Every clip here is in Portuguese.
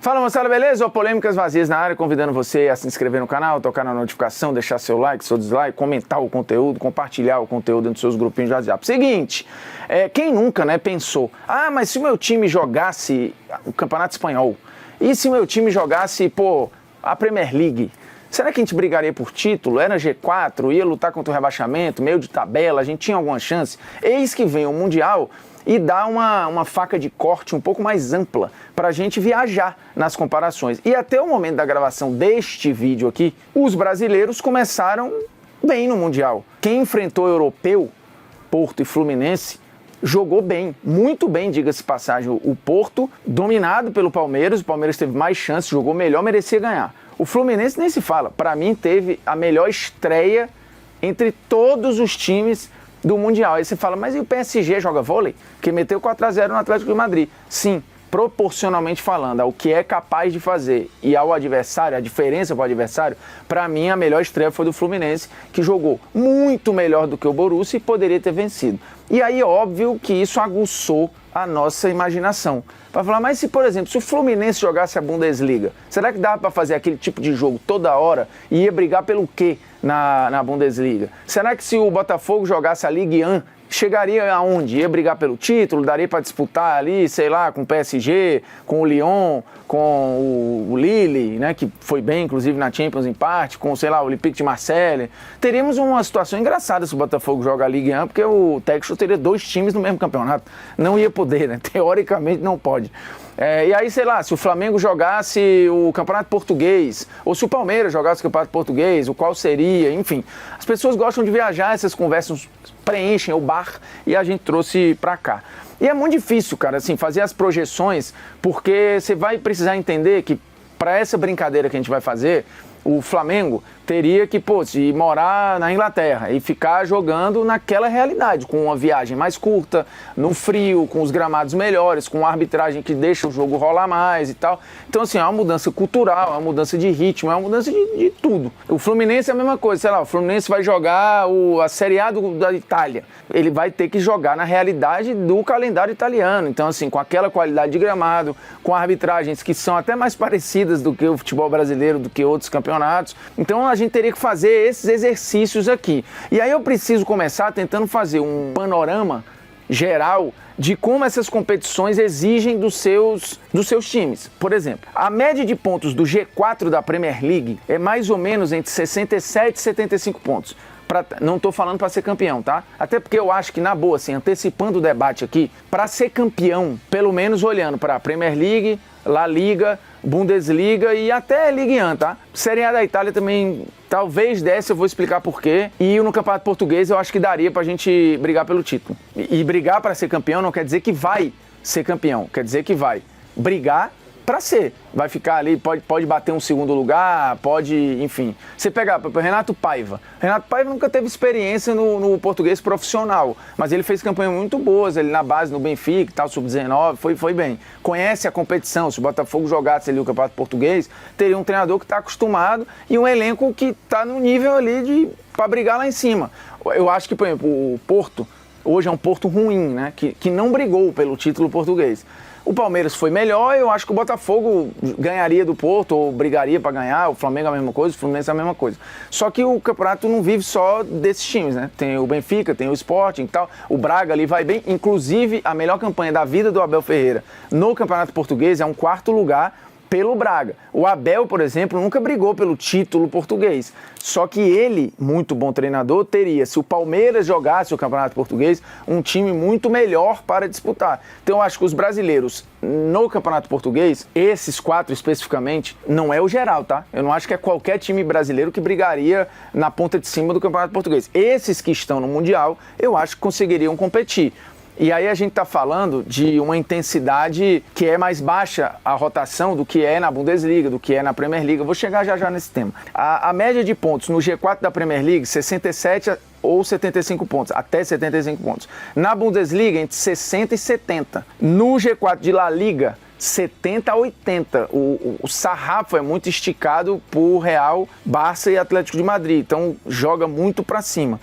Fala, moçada, beleza? Ó, Polêmicas Vazias na área, convidando você a se inscrever no canal, tocar na notificação, deixar seu like, seu dislike, comentar o conteúdo, compartilhar o conteúdo dentro dos seus grupinhos de WhatsApp. Seguinte, quem nunca, né, pensou, mas se o meu time jogasse o Campeonato Espanhol, e se o meu time jogasse, a Premier League, será que a gente brigaria por título? Era G4, ia lutar contra o rebaixamento, meio de tabela, a gente tinha alguma chance? Eis que vem o Mundial e dá uma faca de corte um pouco mais ampla para a gente viajar nas comparações. E até o momento da gravação deste vídeo aqui, os brasileiros começaram bem no Mundial. Quem enfrentou o europeu, Porto e Fluminense, jogou bem, muito bem, diga-se passagem. O Porto, dominado pelo Palmeiras, o Palmeiras teve mais chances, jogou melhor, merecia ganhar. O Fluminense nem se fala, para mim teve a melhor estreia entre todos os times do Mundial. Aí você fala, mas e o PSG joga vôlei? Que meteu 4-0 no Atlético de Madrid. Sim, proporcionalmente falando, ao que é capaz de fazer e ao adversário, a diferença para o adversário, para mim a melhor estreia foi do Fluminense, que jogou muito melhor do que o Borussia e poderia ter vencido. E aí, óbvio que isso aguçou a nossa imaginação. Para falar, mas se, por exemplo, se o Fluminense jogasse a Bundesliga, será que dava para fazer aquele tipo de jogo toda hora e ia brigar pelo quê na Bundesliga? Será que se o Botafogo jogasse a Ligue 1, chegaria aonde? Ia brigar pelo título? Daria para disputar ali, sei lá, com o PSG, com o Lyon, com o Lille, né, que foi bem, inclusive, na Champions em parte, com, sei lá, o Olympique de Marseille. Teríamos uma situação engraçada se o Botafogo joga a Ligue 1, porque o Textor teria 2 times no mesmo campeonato. Não ia poder, né? Teoricamente não pode. E aí, sei lá, se o Flamengo jogasse o Campeonato Português, ou se o Palmeiras jogasse o Campeonato Português, o qual seria, enfim. As pessoas gostam de viajar, essas conversas preenchem o bar e a gente trouxe pra cá. E é muito difícil, cara, assim, fazer as projeções, porque você vai precisar entender que para essa brincadeira que a gente vai fazer, o Flamengo teria que, se morar na Inglaterra e ficar jogando naquela realidade, com uma viagem mais curta, no frio, com os gramados melhores, com uma arbitragem que deixa o jogo rolar mais e tal. Então, assim, é uma mudança cultural, é uma mudança de ritmo, é uma mudança de tudo. O Fluminense é a mesma coisa, sei lá, o Fluminense vai jogar a Série A da Itália. Ele vai ter que jogar na realidade do calendário italiano. Então, assim, com aquela qualidade de gramado, com arbitragens que são até mais parecidas do que o futebol brasileiro, do que outros campeonatos. Então, a gente teria que fazer esses exercícios aqui. E aí eu preciso começar tentando fazer um panorama geral de como essas competições exigem dos seus times. Por exemplo, a média de pontos do G4 da Premier League é mais ou menos entre 67 e 75 pontos. Não estou falando para ser campeão, tá? Até porque eu acho que, na boa, assim, antecipando o debate aqui, para ser campeão, pelo menos olhando para a Premier League, La Liga, Bundesliga e até Ligue 1, tá? Série A da Itália também talvez desse, eu vou explicar por quê. E no Campeonato Português eu acho que daria pra gente brigar pelo título. E brigar para ser campeão não quer dizer que vai ser campeão, quer dizer que vai brigar para ser. Vai ficar ali, pode bater um segundo lugar, pode, enfim. Você pega o Renato Paiva. Renato Paiva nunca teve experiência no português profissional, mas ele fez campanhas muito boas, ele na base, no Benfica, tal, sub-19, foi bem. Conhece a competição, se o Botafogo jogasse ali o Campeonato Português, teria um treinador que está acostumado e um elenco que está no nível ali para brigar lá em cima. Eu acho que, por exemplo, o Porto, hoje é um Porto ruim, né, que não brigou pelo título português. O Palmeiras foi melhor, eu acho que o Botafogo ganharia do Porto, ou brigaria para ganhar, o Flamengo é a mesma coisa, o Fluminense é a mesma coisa. Só que o campeonato não vive só desses times, né? Tem o Benfica, tem o Sporting e tal, o Braga ali vai bem, inclusive a melhor campanha da vida do Abel Ferreira no Campeonato Português é um 4º lugar pelo Braga. O Abel, por exemplo, nunca brigou pelo título português. Só que ele, muito bom treinador, teria, se o Palmeiras jogasse o Campeonato Português, um time muito melhor para disputar. Então eu acho que os brasileiros no Campeonato Português, esses 4 especificamente, não é o geral, tá? Eu não acho que é qualquer time brasileiro que brigaria na ponta de cima do Campeonato Português. Esses que estão no Mundial, eu acho que conseguiriam competir. E aí a gente está falando de uma intensidade que é mais baixa a rotação do que é na Bundesliga, do que é na Premier League. Eu vou chegar já nesse tema. A média de pontos no G4 da Premier League, 67 ou 75 pontos, até 75 pontos. Na Bundesliga, entre 60 e 70. No G4 de La Liga, 70 a 80. O sarrafo é muito esticado por Real, Barça e Atlético de Madrid. Então joga muito para cima.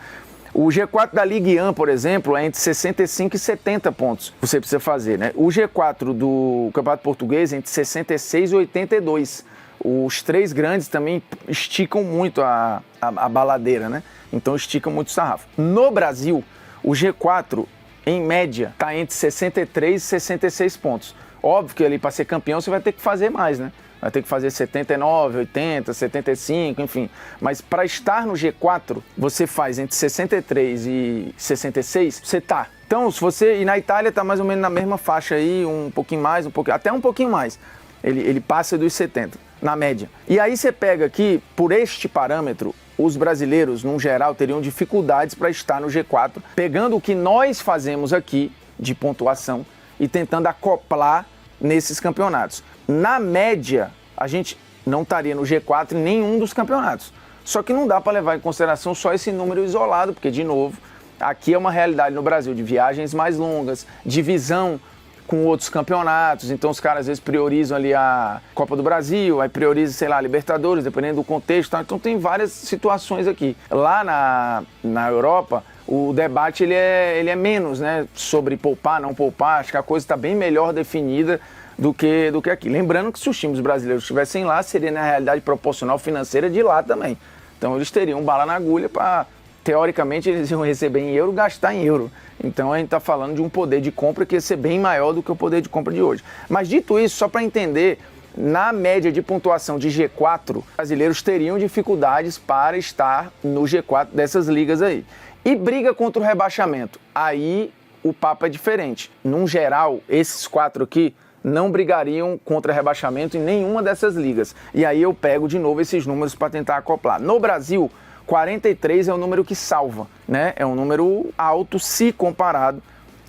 O G4 da Ligue 1, por exemplo, é entre 65 e 70 pontos. Você precisa fazer, né? O G4 do Campeonato Português é entre 66 e 82. Os três grandes também esticam muito a baladeira, né? Então esticam muito o sarrafo. No Brasil, o G4, em média, está entre 63 e 66 pontos. Óbvio que ali para ser campeão você vai ter que fazer mais, né? Vai ter que fazer 79, 80, 75, enfim. Mas para estar no G4, você faz entre 63 e 66, você tá. Então, se você... E na Itália tá mais ou menos na mesma faixa aí, um pouquinho mais, até um pouquinho mais. Ele passa dos 70, na média. E aí você pega aqui, por este parâmetro, os brasileiros, num geral, teriam dificuldades para estar no G4, pegando o que nós fazemos aqui, de pontuação, e tentando acoplar nesses campeonatos. Na média, a gente não estaria no G4 em nenhum dos campeonatos. Só que não dá para levar em consideração só esse número isolado, porque, de novo, aqui é uma realidade no Brasil de viagens mais longas, divisão com outros campeonatos, então os caras às vezes priorizam ali a Copa do Brasil, aí priorizam, sei lá, a Libertadores, dependendo do contexto, tá? Então tem várias situações aqui. Lá na Europa, o debate ele é menos, né, sobre poupar, não poupar, acho que a coisa está bem melhor definida do que aqui. Lembrando que se os times brasileiros estivessem lá, seria na realidade proporcional financeira de lá também. Então eles teriam bala na agulha para, teoricamente, eles iam receber em euro, gastar em euro. Então a gente está falando de um poder de compra que ia ser bem maior do que o poder de compra de hoje. Mas dito isso, só para entender, na média de pontuação de G4, brasileiros teriam dificuldades para estar no G4 dessas ligas aí. E briga contra o rebaixamento. Aí o papo é diferente. Num geral, esses quatro aqui não brigariam contra rebaixamento em nenhuma dessas ligas. E aí eu pego de novo esses números para tentar acoplar. No Brasil, 43 é o número que salva, né? É um número alto se comparado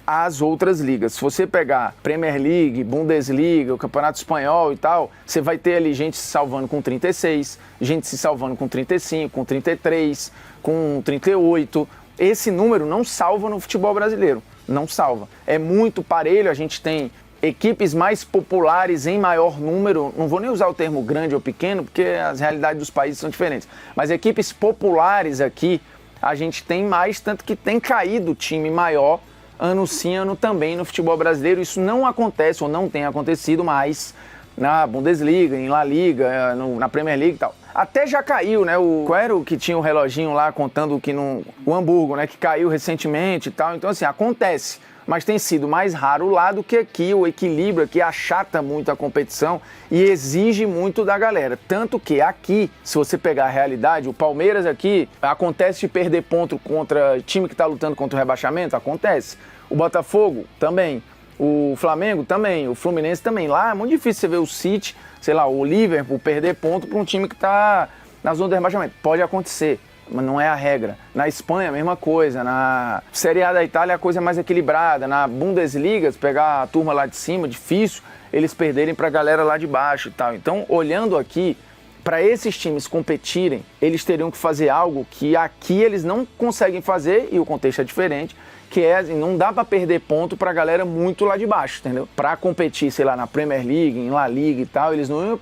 às outras ligas. Se você pegar Premier League, Bundesliga, o Campeonato Espanhol e tal, você vai ter ali gente se salvando com 36, gente se salvando com 35, com 33, com 38. Esse número não salva no futebol brasileiro, não salva. É muito parelho, a gente tem equipes mais populares em maior número, não vou nem usar o termo grande ou pequeno, porque as realidades dos países são diferentes, mas equipes populares aqui, a gente tem mais, tanto que tem caído time maior, ano sim, ano também no futebol brasileiro. Isso não acontece, ou não tem acontecido mais na Bundesliga, em La Liga, na Premier League e tal. Até já caiu, né? Qual era o que tinha o reloginho lá contando que o Hamburgo, né? Que caiu recentemente e tal. Então, assim, acontece. Mas tem sido mais raro lá do que aqui. O equilíbrio aqui achata muito a competição e exige muito da galera. Tanto que aqui, se você pegar a realidade, o Palmeiras aqui, acontece de perder ponto contra time que está lutando contra o rebaixamento? Acontece. O Botafogo também. O Flamengo também. O Fluminense também. Lá é muito difícil você ver o City, sei lá, o Liverpool perder ponto para um time que está na zona do rebaixamento. Pode acontecer, mas não é a regra. Na Espanha, a mesma coisa. Na Série A da Itália, a coisa é mais equilibrada. Na Bundesliga, se pegar a turma lá de cima, difícil eles perderem para a galera lá de baixo e tal. Então, olhando aqui, para esses times competirem, eles teriam que fazer algo que aqui eles não conseguem fazer, e o contexto é diferente, que é, não dá para perder ponto para a galera muito lá de baixo, entendeu? Para competir, sei lá, na Premier League, em La Liga e tal, eles não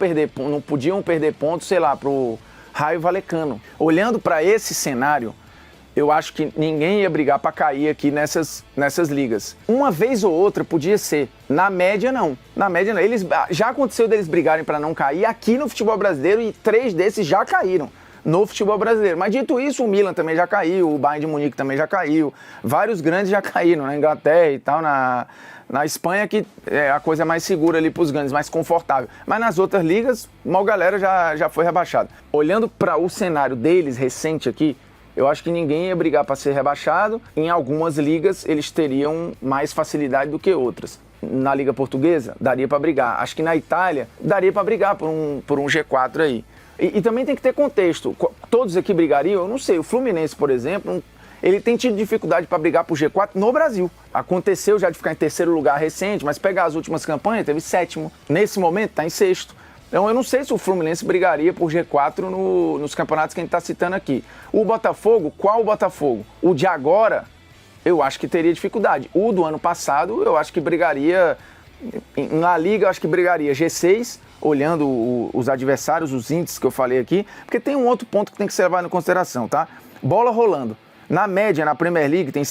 podiam perder pontos, sei lá, pro Raio Vallecano. Olhando para esse cenário, eu acho que ninguém ia brigar para cair aqui nessas ligas. Uma vez ou outra podia ser. Na média, não. Na média, não. Já aconteceu deles brigarem para não cair aqui no futebol brasileiro e 3 desses já caíram no futebol brasileiro. Mas dito isso, o Milan também já caiu, o Bayern de Munique também já caiu. Vários grandes já caíram, na Inglaterra e tal, na Espanha, que é a coisa mais segura ali para os grandes, mais confortável. Mas nas outras ligas, mal galera já foi rebaixada. Olhando para o cenário deles recente aqui, eu acho que ninguém ia brigar para ser rebaixado. Em algumas ligas, eles teriam mais facilidade do que outras. Na Liga Portuguesa, daria para brigar. Acho que na Itália, daria para brigar por um G4 aí. E também tem que ter contexto. Todos aqui brigariam? Eu não sei. O Fluminense, por exemplo, ele tem tido dificuldade para brigar por G4 no Brasil. Aconteceu já de ficar em terceiro lugar recente, mas pegar as últimas campanhas, teve 7º. Nesse momento, está em 6º. Então, eu não sei se o Fluminense brigaria por G4 nos campeonatos que a gente está citando aqui. O Botafogo, qual o Botafogo? O de agora, eu acho que teria dificuldade. O do ano passado, eu acho que brigaria... Na Liga, eu acho que brigaria G6, olhando os adversários, os índices que eu falei aqui, porque tem um outro ponto que tem que ser levado em consideração, tá? Bola rolando. Na média, na Premier League, tem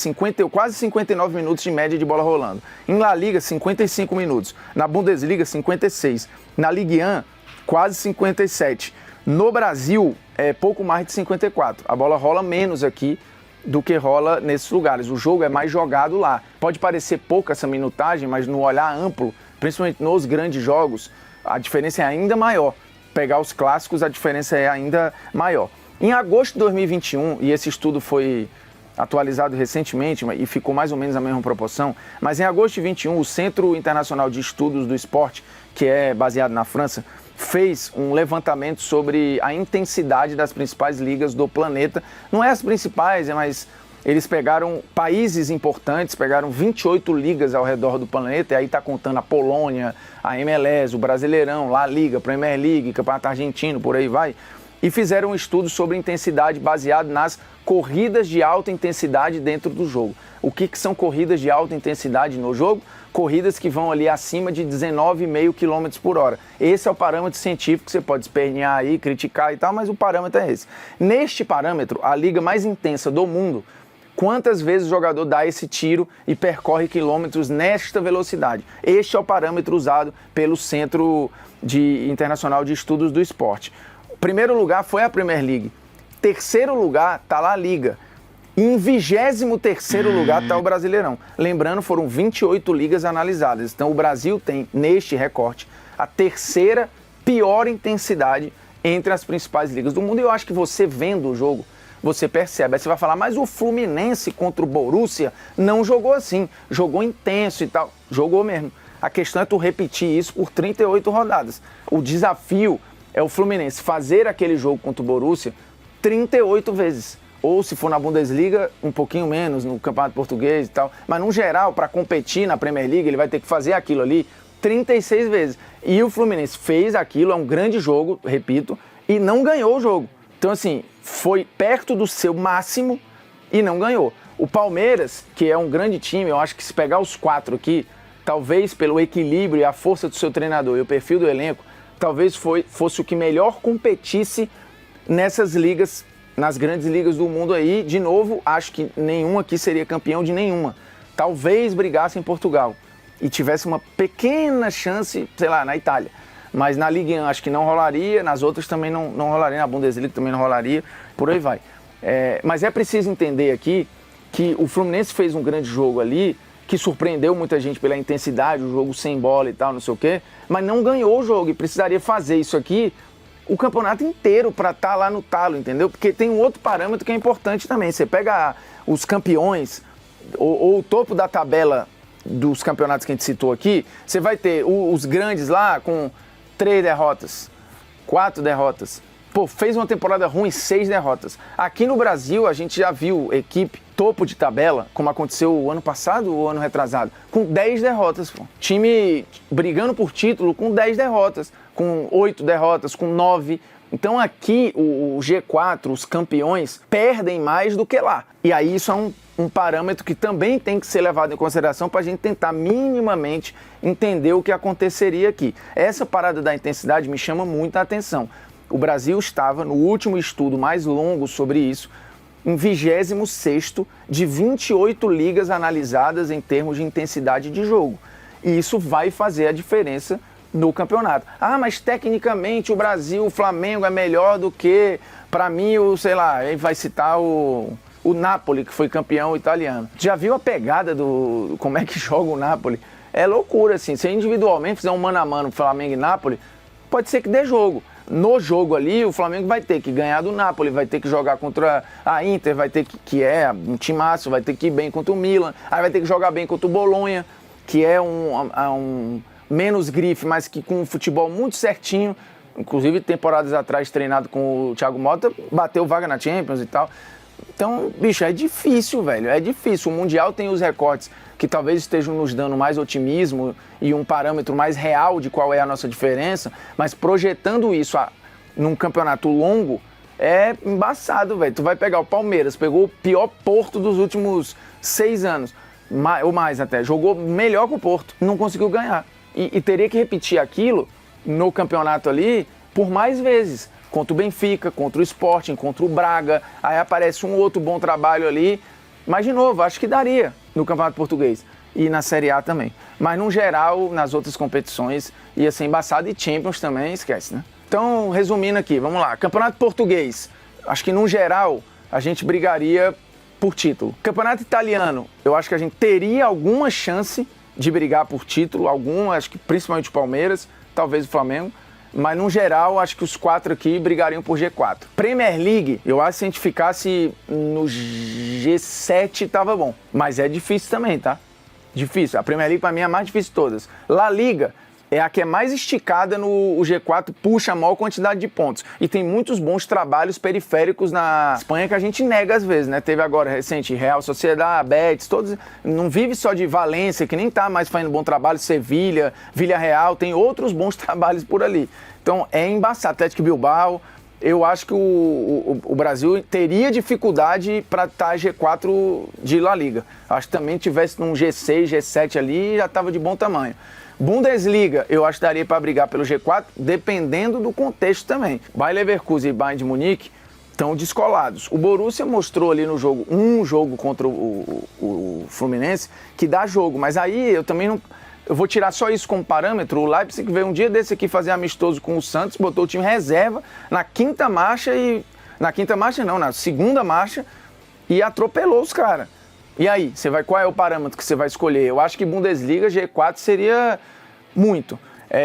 quase 59 minutos de média de bola rolando. Em La Liga, 55 minutos. Na Bundesliga, 56. Na Ligue 1, quase 57. No Brasil, é pouco mais de 54. A bola rola menos aqui do que rola nesses lugares. O jogo é mais jogado lá. Pode parecer pouca essa minutagem, mas no olhar amplo, principalmente nos grandes jogos, a diferença é ainda maior. Pegar os clássicos, a diferença é ainda maior. Em agosto de 2021, e esse estudo foi atualizado recentemente e ficou mais ou menos a mesma proporção, mas em agosto de 2021, o Centro Internacional de Estudos do Esporte, que é baseado na França, fez um levantamento sobre a intensidade das principais ligas do planeta. Não é as principais, mas eles pegaram países importantes, pegaram 28 ligas ao redor do planeta, e aí está contando a Polônia, a MLS, o Brasileirão, La Liga, Premier League, Campeonato Argentino, por aí vai, e fizeram um estudo sobre intensidade baseado nas corridas de alta intensidade dentro do jogo. O que são corridas de alta intensidade no jogo? Corridas que vão ali acima de 19,5 km por hora. Esse é o parâmetro científico, que você pode espernear aí, criticar e tal, mas o parâmetro é esse. Neste parâmetro, a liga mais intensa do mundo, quantas vezes o jogador dá esse tiro e percorre quilômetros nesta velocidade? Este é o parâmetro usado pelo Centro Internacional de Estudos do Esporte. O primeiro lugar foi a Premier League. Terceiro lugar está lá a Liga. E em 23º lugar está o Brasileirão. Lembrando, foram 28 ligas analisadas. Então o Brasil tem, neste recorte, a terceira pior intensidade entre as principais ligas do mundo. E eu acho que você vendo o jogo, você percebe. Aí você vai falar, mas o Fluminense contra o Borussia não jogou assim. Jogou intenso e tal. Jogou mesmo. A questão é tu repetir isso por 38 rodadas. O desafio é o Fluminense fazer aquele jogo contra o Borussia 38 vezes. Ou se for na Bundesliga, um pouquinho menos, no Campeonato Português e tal. Mas, no geral, para competir na Premier League, ele vai ter que fazer aquilo ali 36 vezes. E o Fluminense fez aquilo, é um grande jogo, repito, e não ganhou o jogo. Então, assim, foi perto do seu máximo e não ganhou. O Palmeiras, que é um grande time, eu acho que se pegar os 4 aqui, talvez pelo equilíbrio e a força do seu treinador e o perfil do elenco, talvez fosse o que melhor competisse nessas ligas, nas grandes ligas do mundo aí. De novo, acho que nenhum aqui seria campeão de nenhuma. Talvez brigasse em Portugal e tivesse uma pequena chance, sei lá, na Itália. Mas na Ligue 1 acho que não rolaria, nas outras também não rolaria, na Bundesliga também não rolaria, por aí vai. Mas é preciso entender aqui que o Fluminense fez um grande jogo ali, que surpreendeu muita gente pela intensidade, o jogo sem bola e tal, não sei o quê, mas não ganhou o jogo e precisaria fazer isso aqui o campeonato inteiro para estar lá no talo, entendeu? Porque tem um outro parâmetro que é importante também. Você pega os campeões ou o topo da tabela dos campeonatos que a gente citou aqui, você vai ter os grandes lá com 3 derrotas, 4 derrotas. Pô, fez uma temporada ruim, 6 derrotas. Aqui no Brasil, a gente já viu equipe topo de tabela, como aconteceu o ano passado ou o ano retrasado, com 10 derrotas. Pô. Time brigando por título com 10 derrotas, com 8 derrotas, com 9. Então aqui o G4, os campeões, perdem mais do que lá. E aí isso é um parâmetro que também tem que ser levado em consideração para a gente tentar minimamente entender o que aconteceria aqui. Essa parada da intensidade me chama muita atenção. O Brasil estava no último estudo mais longo sobre isso, em 26º de 28 ligas analisadas em termos de intensidade de jogo. E isso vai fazer a diferença no campeonato. Ah, mas tecnicamente o Brasil, o Flamengo é melhor do que, para mim, sei lá, ele vai citar o Napoli, que foi campeão italiano. Já viu a pegada do como é que joga o Napoli? É loucura, assim. Se individualmente fizer um mano a mano Flamengo e Napoli, pode ser que dê jogo. No jogo ali, o Flamengo vai ter que ganhar do Napoli, vai ter que jogar contra a Inter, vai ter que é um timaço, vai ter que ir bem contra o Milan, aí vai ter que jogar bem contra o Bolonha, que é um menos grife, mas que com um futebol muito certinho, inclusive temporadas atrás treinado com o Thiago Motta, bateu vaga na Champions e tal. Então, bicho, é difícil, velho, é difícil. O Mundial tem os recortes que talvez estejam nos dando mais otimismo e um parâmetro mais real de qual é a nossa diferença, mas projetando isso num campeonato longo, é embaçado, velho. Tu vai pegar o Palmeiras, pegou o pior Porto dos últimos 6 anos, ou mais até, jogou melhor que o Porto, não conseguiu ganhar. E teria que repetir aquilo no campeonato ali por mais vezes. contra o Benfica, contra o Sporting, contra o Braga, aí aparece um outro bom trabalho ali, mas de novo, acho que daria no Campeonato Português e na Série A também. Mas no geral, nas outras competições ia ser embaçado e Champions também, esquece, né? Então, resumindo aqui, vamos lá, Campeonato Português, acho que no geral a gente brigaria por título. Campeonato Italiano, eu acho que a gente teria alguma chance de brigar por título, acho que principalmente o Palmeiras, talvez o Flamengo, mas no geral acho que os 4 aqui brigariam por G4. Premier League, eu acho que se a gente ficasse no G7 tava bom, mas é difícil também, tá? Difícil, a Premier League para mim é a mais difícil de todas. La Liga é a que é mais esticada no G4, puxa a maior quantidade de pontos. E tem muitos bons trabalhos periféricos na Espanha que a gente nega às vezes, né? Teve agora recente Real Sociedad, Betis, todos. Não vive só de Valência, que nem tá mais fazendo bom trabalho, Sevilha, Villarreal, tem outros bons trabalhos por ali. Então é embaçado. Atlético Bilbao, eu acho que o Brasil teria dificuldade para estar G4 de La Liga. Acho que também tivesse num G6, G7 ali, já estava de bom tamanho. Bundesliga, eu acho que daria para brigar pelo G4, dependendo do contexto também. Bayer Leverkusen e Bayern de Munique estão descolados. O Borussia mostrou ali no jogo, um jogo contra o Fluminense, que dá jogo, mas aí eu também não... Eu vou tirar só isso como parâmetro. O Leipzig veio um dia desse aqui fazer amistoso com o Santos, botou o time reserva na quinta marcha e... Na quinta marcha não, na segunda marcha e atropelou os caras. E aí, qual é o parâmetro que você vai escolher? Eu acho que Bundesliga, G4 seria muito.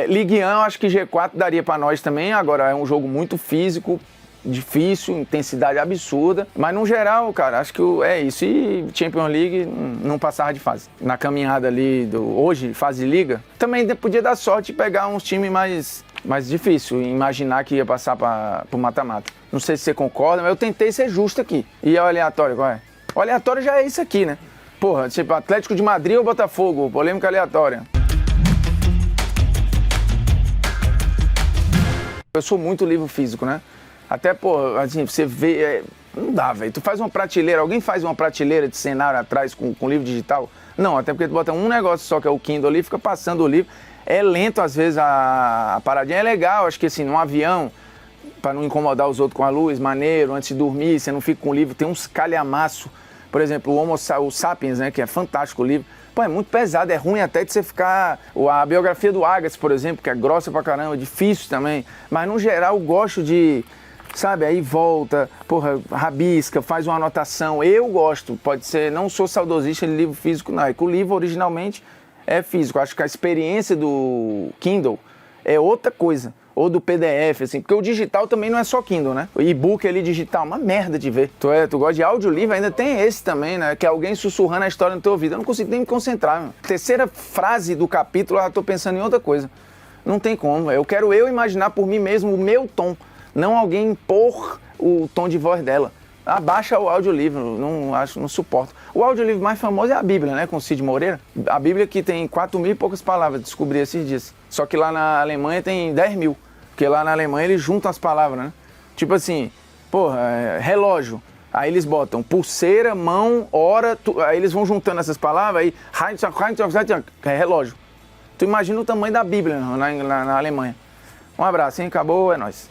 Ligue 1, eu acho que G4 daria para nós também. Agora, é um jogo muito físico, difícil, intensidade absurda. Mas, no geral, cara, acho que é isso. E Champions League não passava de fase. Na caminhada ali, hoje, fase de liga, também podia dar sorte de pegar uns times mais difícil, imaginar que ia passar para o mata-mata. Não sei se você concorda, mas eu tentei ser justo aqui. E o aleatório, qual é? O aleatório já é isso aqui, né? Porra, tipo, Atlético de Madrid ou Botafogo? Polêmica aleatória. Eu sou muito livro físico, né? Até, porra, assim, você vê... não dá, velho. Tu faz uma prateleira, alguém faz uma prateleira de cenário atrás com livro digital? Não, até porque tu bota um negócio só, que é o Kindle ali, fica passando o livro. É lento, às vezes, a paradinha é legal. Acho que, assim, num avião... para não incomodar os outros com a luz, maneiro, antes de dormir, você não fica com o livro, tem uns calhamaço. Por exemplo, o Sapiens, né, que é fantástico o livro. Pô, é muito pesado, é ruim até de você ficar... A biografia do Agassi, por exemplo, que é grossa pra caramba, difícil também. Mas, no geral, eu gosto de... Sabe, aí volta, porra, rabisca, faz uma anotação. Eu gosto, pode ser... Não sou saudosista de livro físico, não. É que o livro, originalmente, é físico. Acho que a experiência do Kindle é outra coisa. Ou do PDF, assim, porque o digital também não é só Kindle, né? O e-book ali digital, uma merda de ver. Tu gosta de audiolivro, ainda tem esse também, né? Que é alguém sussurrando a história no teu ouvido. Eu não consigo nem me concentrar, meu. Terceira frase do capítulo, eu já tô pensando em outra coisa. Não tem como. Eu quero imaginar por mim mesmo o meu tom, não alguém impor o tom de voz dela. Abaixa o audiolivro, não suporto. O audiolivro mais famoso é a Bíblia, né, com o Cid Moreira. A Bíblia que tem 4.000 e poucas palavras, descobri esses dias. Só que lá na Alemanha tem 10.000. Porque lá na Alemanha eles juntam as palavras, né? Tipo assim, porra, relógio. Aí eles botam pulseira, mão, hora, aí eles vão juntando essas palavras, aí é relógio. Tu imagina o tamanho da Bíblia na Alemanha. Um abraço, hein? Acabou, é nóis.